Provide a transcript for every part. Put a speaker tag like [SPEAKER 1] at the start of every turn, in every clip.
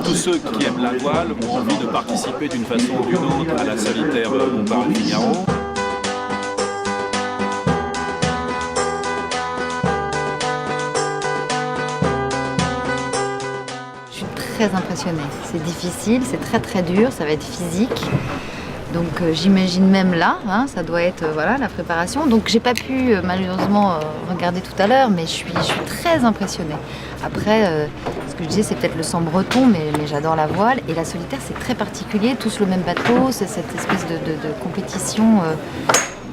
[SPEAKER 1] tous ceux qui aiment la voile ont envie de participer d'une façon ou d'une autre à la solitaire Montparnasse-Figaro.
[SPEAKER 2] Je suis très impressionnée. C'est difficile, c'est très dur, ça va être physique. Donc j'imagine même là, hein, ça doit être voilà, la préparation. Donc j'ai pas pu malheureusement regarder tout à l'heure, mais je suis très impressionnée. Après, ce que je disais, c'est peut-être le sang breton, mais j'adore la voile. Et la solitaire, c'est très particulier, tous le même bateau, c'est cette espèce de compétition.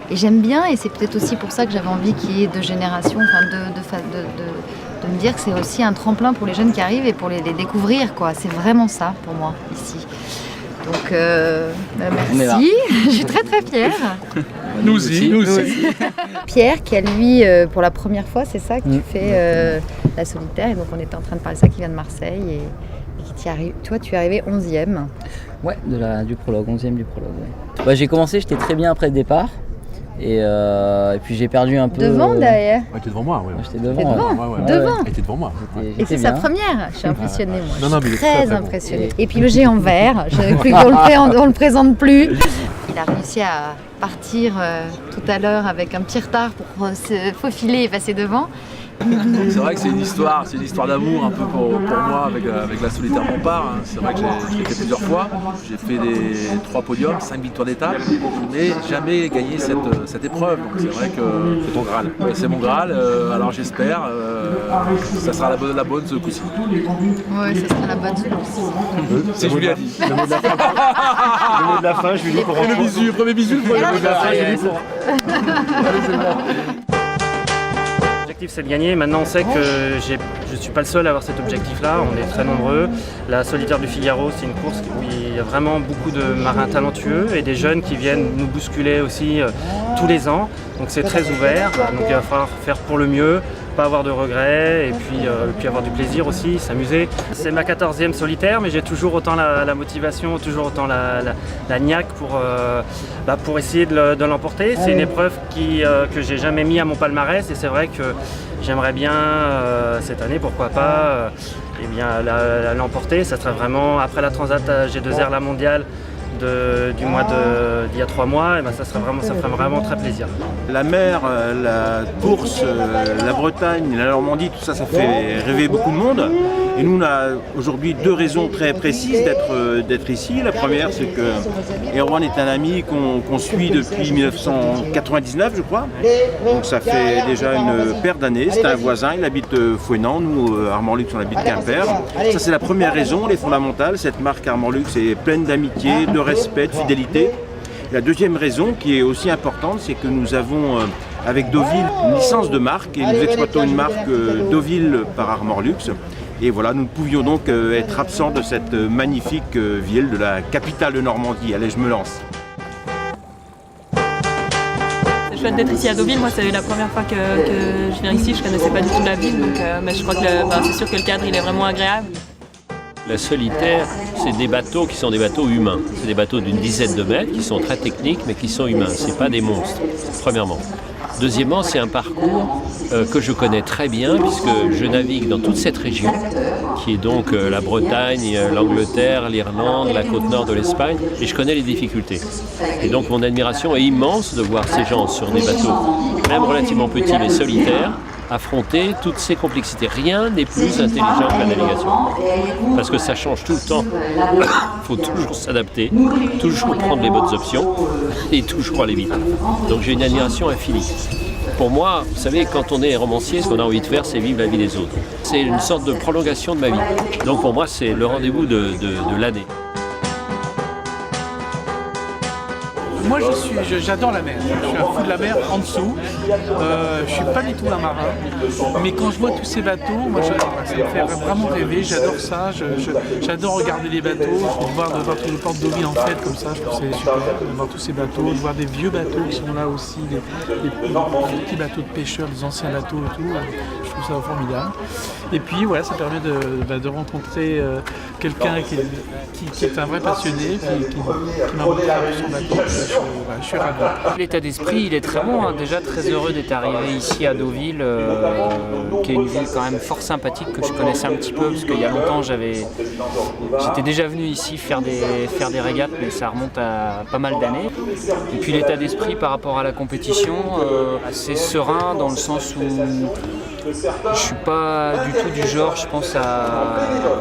[SPEAKER 2] Et j'aime bien, et c'est peut-être aussi pour ça que j'avais envie qu'il y ait deux générations, de me dire que c'est aussi un tremplin pour les jeunes qui arrivent et pour les découvrir, quoi. C'est vraiment ça pour moi, ici. Donc, merci, je suis très fière.
[SPEAKER 3] Nous aussi.
[SPEAKER 2] Pierre, qui a lui, pour la première fois, c'est ça, qui fait la solitaire. Et donc, on était en train de parler de ça, qui vient de Marseille. Et qui t'y arrive. Toi, tu es arrivé 11e.
[SPEAKER 4] Ouais, du prologue, 11e du prologue. Ouais. Bah, j'ai commencé, j'étais très bien après le départ. Et puis j'ai perdu un peu.
[SPEAKER 2] Devant, derrière.
[SPEAKER 3] Ouais, t'es devant moi, ouais.
[SPEAKER 4] J'étais devant.
[SPEAKER 2] Devant.
[SPEAKER 3] T'es devant moi.
[SPEAKER 2] Et c'est sa première. Je suis impressionnée, moi.
[SPEAKER 3] Non,
[SPEAKER 2] Je suis
[SPEAKER 3] mais il est
[SPEAKER 2] très
[SPEAKER 3] très
[SPEAKER 2] impressionnée. Et puis le géant vert, j'avais cru qu'on le présente plus. Il a réussi à partir tout à l'heure avec un petit retard pour se faufiler et passer devant.
[SPEAKER 5] C'est vrai que c'est une histoire d'amour un peu pour moi avec la solitaire Montparnasse. Hein. C'est vrai que je l'ai fait plusieurs fois. J'ai fait les 3 podiums, 5 victoires d'étape, mais jamais gagné cette épreuve. Donc c'est vrai que c'est ton Graal. Et c'est mon Graal. Alors j'espère que ça sera la bonne ce coup-ci.
[SPEAKER 2] Oui, ça sera la bonne ce coup-ci.
[SPEAKER 5] C'est Julie a dit.
[SPEAKER 3] Le mot de la fin, Julie, pour
[SPEAKER 5] Et le bisu, premier bisu, le mot de la fin, Julie.
[SPEAKER 6] L'objectif c'est de gagner. Maintenant on sait que je ne suis pas le seul à avoir cet objectif-là, on est très nombreux. La solitaire du Figaro, c'est une course où il y a vraiment beaucoup de marins talentueux et des jeunes qui viennent nous bousculer aussi tous les ans. Donc c'est très ouvert, donc il va falloir faire pour le mieux, pas avoir de regrets et puis avoir du plaisir aussi, s'amuser. C'est ma 14e solitaire, mais j'ai toujours autant la motivation, toujours autant la niaque pour essayer de l'emporter. C'est une épreuve que j'ai jamais mis à mon palmarès et c'est vrai que j'aimerais bien cette année, pourquoi pas, l'emporter. Ça serait vraiment après la Transat G2R, la mondiale, du mois d'il y a 3 mois, et ben ça ferait vraiment très plaisir.
[SPEAKER 7] La mer, la course, la Bretagne, la Normandie, tout ça, ça fait rêver beaucoup de monde. Et nous, on a aujourd'hui 2 raisons très précises d'être ici. La première, c'est que Erwan est un ami qu'on suit depuis 1999, je crois. Donc ça fait déjà une paire d'années. C'est un voisin, il habite Fouesnant, nous, Armor-Lux, on habite Quimper. Ça, c'est la première raison, les fondamentales. Cette marque Armor-Lux est pleine d'amitié, de respect, de fidélité. La deuxième raison, qui est aussi importante, c'est que nous avons avec Deauville une licence de marque et nous exploitons une marque Deauville par Armor-Lux. Et voilà, nous ne pouvions donc être absents de cette magnifique ville de la capitale de Normandie. Allez, je me lance.
[SPEAKER 8] C'est chouette d'être ici à Deauville. Moi, c'est la première fois que je viens ici. Je ne connaissais pas du tout la ville, donc, mais je crois que c'est sûr que le cadre il est vraiment agréable.
[SPEAKER 9] La solitaire, c'est des bateaux qui sont des bateaux humains. C'est des bateaux d'une dizaine de mètres qui sont très techniques mais qui sont humains. Ce n'est pas des monstres, premièrement. Deuxièmement, c'est un parcours que je connais très bien puisque je navigue dans toute cette région qui est donc la Bretagne, l'Angleterre, l'Irlande, la côte nord de l'Espagne et je connais les difficultés. Et donc mon admiration est immense de voir ces gens sur des bateaux, même relativement petits mais solitaires, affronter toutes ces complexités. Rien n'est plus intelligent que la navigation. Parce que ça change tout le temps. Il faut toujours s'adapter, toujours prendre les bonnes options et toujours aller vite. Donc j'ai une admiration infinie. Pour moi, vous savez, quand on est romancier, ce qu'on a envie de faire, c'est vivre la vie des autres. C'est une sorte de prolongation de ma vie. Donc pour moi, c'est le rendez-vous de l'année.
[SPEAKER 10] Moi, j'adore la mer. Je suis un fou de la mer en dessous. Je suis pas du tout un marin. Mais quand je vois tous ces bateaux, moi, ça me fait vraiment rêver. J'adore ça. J'adore regarder les bateaux. De voir tout le port de Deauville en fait comme ça. Je trouve que c'est super de voir tous ces bateaux, de voir des vieux bateaux qui sont là aussi, des petits bateaux de pêcheurs, des anciens bateaux et tout. Je trouve trouve ça formidable. Et puis voilà, ça permet de rencontrer quelqu'un qui est un vrai passionné, qui m'a montré son bateau. Je suis ravi.
[SPEAKER 6] L'état d'esprit, il est très bon. Déjà très heureux d'être arrivé ici à Deauville, qui est une ville quand même fort sympathique que je connaissais un petit peu, parce qu'il y a longtemps j'étais déjà venu ici faire des régates, mais ça remonte à pas mal d'années. Et puis l'état d'esprit par rapport à la compétition, assez serein dans le sens où je suis pas du tout du genre, je pense, à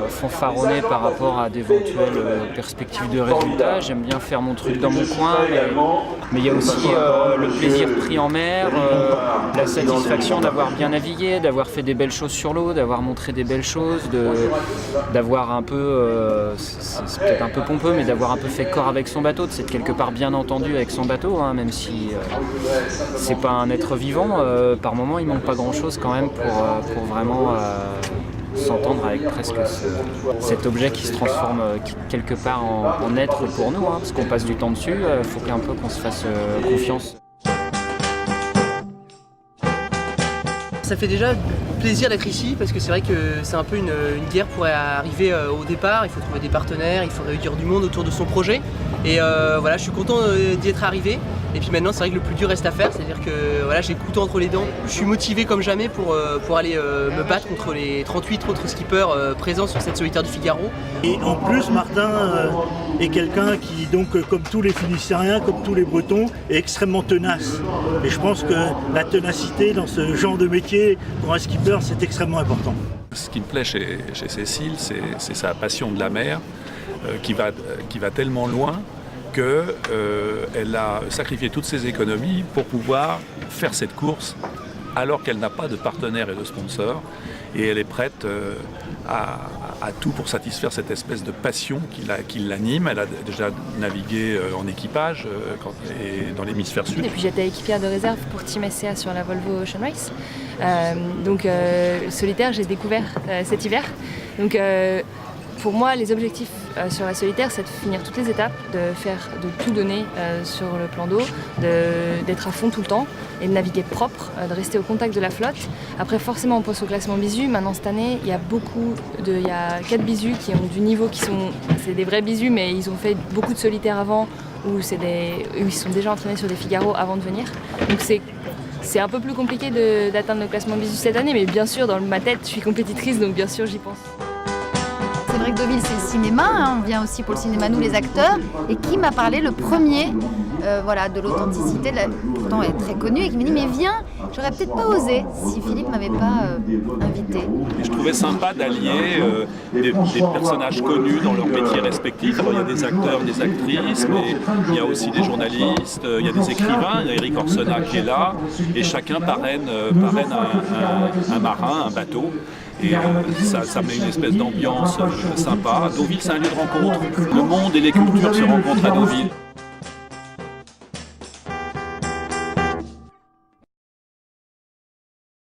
[SPEAKER 6] fanfaronner par rapport à d'éventuelles perspectives de résultats. J'aime bien faire mon truc dans mon coin, mais il y a aussi le plaisir pris en mer, la satisfaction d'avoir bien navigué, d'avoir fait des belles choses sur l'eau, d'avoir montré des belles choses, d'avoir un peu, c'est peut-être un peu pompeux, mais d'avoir un peu fait corps avec son bateau, de s'être quelque part bien entendu avec son bateau, hein, même si c'est pas un être vivant. Par moments, il manque pas grand-chose quand même pour vraiment s'entendre avec presque cet objet qui se transforme quelque part en être pour nous, hein, parce qu'on passe du temps dessus, il faut qu'un peu qu'on se fasse confiance.
[SPEAKER 11] Ça fait déjà plaisir d'être ici parce que c'est vrai que c'est un peu une guerre pour arriver au départ. Il faut trouver des partenaires, il faut réunir du monde autour de son projet. Et voilà, je suis content d'y être arrivé. Et puis maintenant, c'est vrai que le plus dur reste à faire, c'est-à-dire que voilà, j'ai le couteau entre les dents. Je suis motivé comme jamais pour aller me battre contre les 38 autres skippers présents sur cette solitaire du Figaro.
[SPEAKER 12] Et en plus, Martin est quelqu'un qui, donc, comme tous les Finistériens, comme tous les Bretons, est extrêmement tenace. Et je pense que la ténacité dans ce genre de métier, pour un skipper, c'est extrêmement important.
[SPEAKER 1] Ce qui me plaît chez Cécile, c'est sa passion de la mer qui va tellement loin qu'elle a sacrifié toutes ses économies pour pouvoir faire cette course alors qu'elle n'a pas de partenaire et de sponsor. Et elle est prête à tout pour satisfaire cette espèce de passion qui l'anime. Elle a déjà navigué en équipage et dans l'hémisphère sud.
[SPEAKER 13] Et puis j'étais équipière de réserve pour Team SCA sur la Volvo Ocean Race. Donc solitaire, j'ai découvert cet hiver. Donc pour moi, les objectifs sur la solitaire, c'est de finir toutes les étapes, de tout donner sur le plan d'eau, d'être à fond tout le temps et de naviguer propre, de rester au contact de la flotte. Après, forcément, on pense au classement bisu. Maintenant, cette année, il y a 4 bisus qui ont du niveau, c'est des vrais bisus, mais ils ont fait beaucoup de solitaires avant, où ils sont déjà entraînés sur des Figaro avant de venir. Donc c'est un peu plus compliqué d'atteindre le classement bisu cette année, mais bien sûr, dans ma tête, je suis compétitrice, donc bien sûr, j'y pense.
[SPEAKER 2] C'est vrai que Deauville, c'est le cinéma, hein. On vient aussi pour le cinéma, nous les acteurs. Et qui m'a parlé le premier de l'authenticité, pourtant elle est très connue, et qui m'a dit mais viens, j'aurais peut-être pas osé si Philippe m'avait pas invité.
[SPEAKER 1] Et je trouvais sympa d'allier des personnages connus dans leur métier respectif. Alors il y a des acteurs, des actrices, mais il y a aussi des journalistes, il y a des écrivains, il y a Eric Orsena qui est là, et chacun parraine un marin, un bateau. Et ça met une espèce d'ambiance sympa. Deauville, c'est un lieu de rencontre. Le monde et les cultures se rencontrent à Deauville.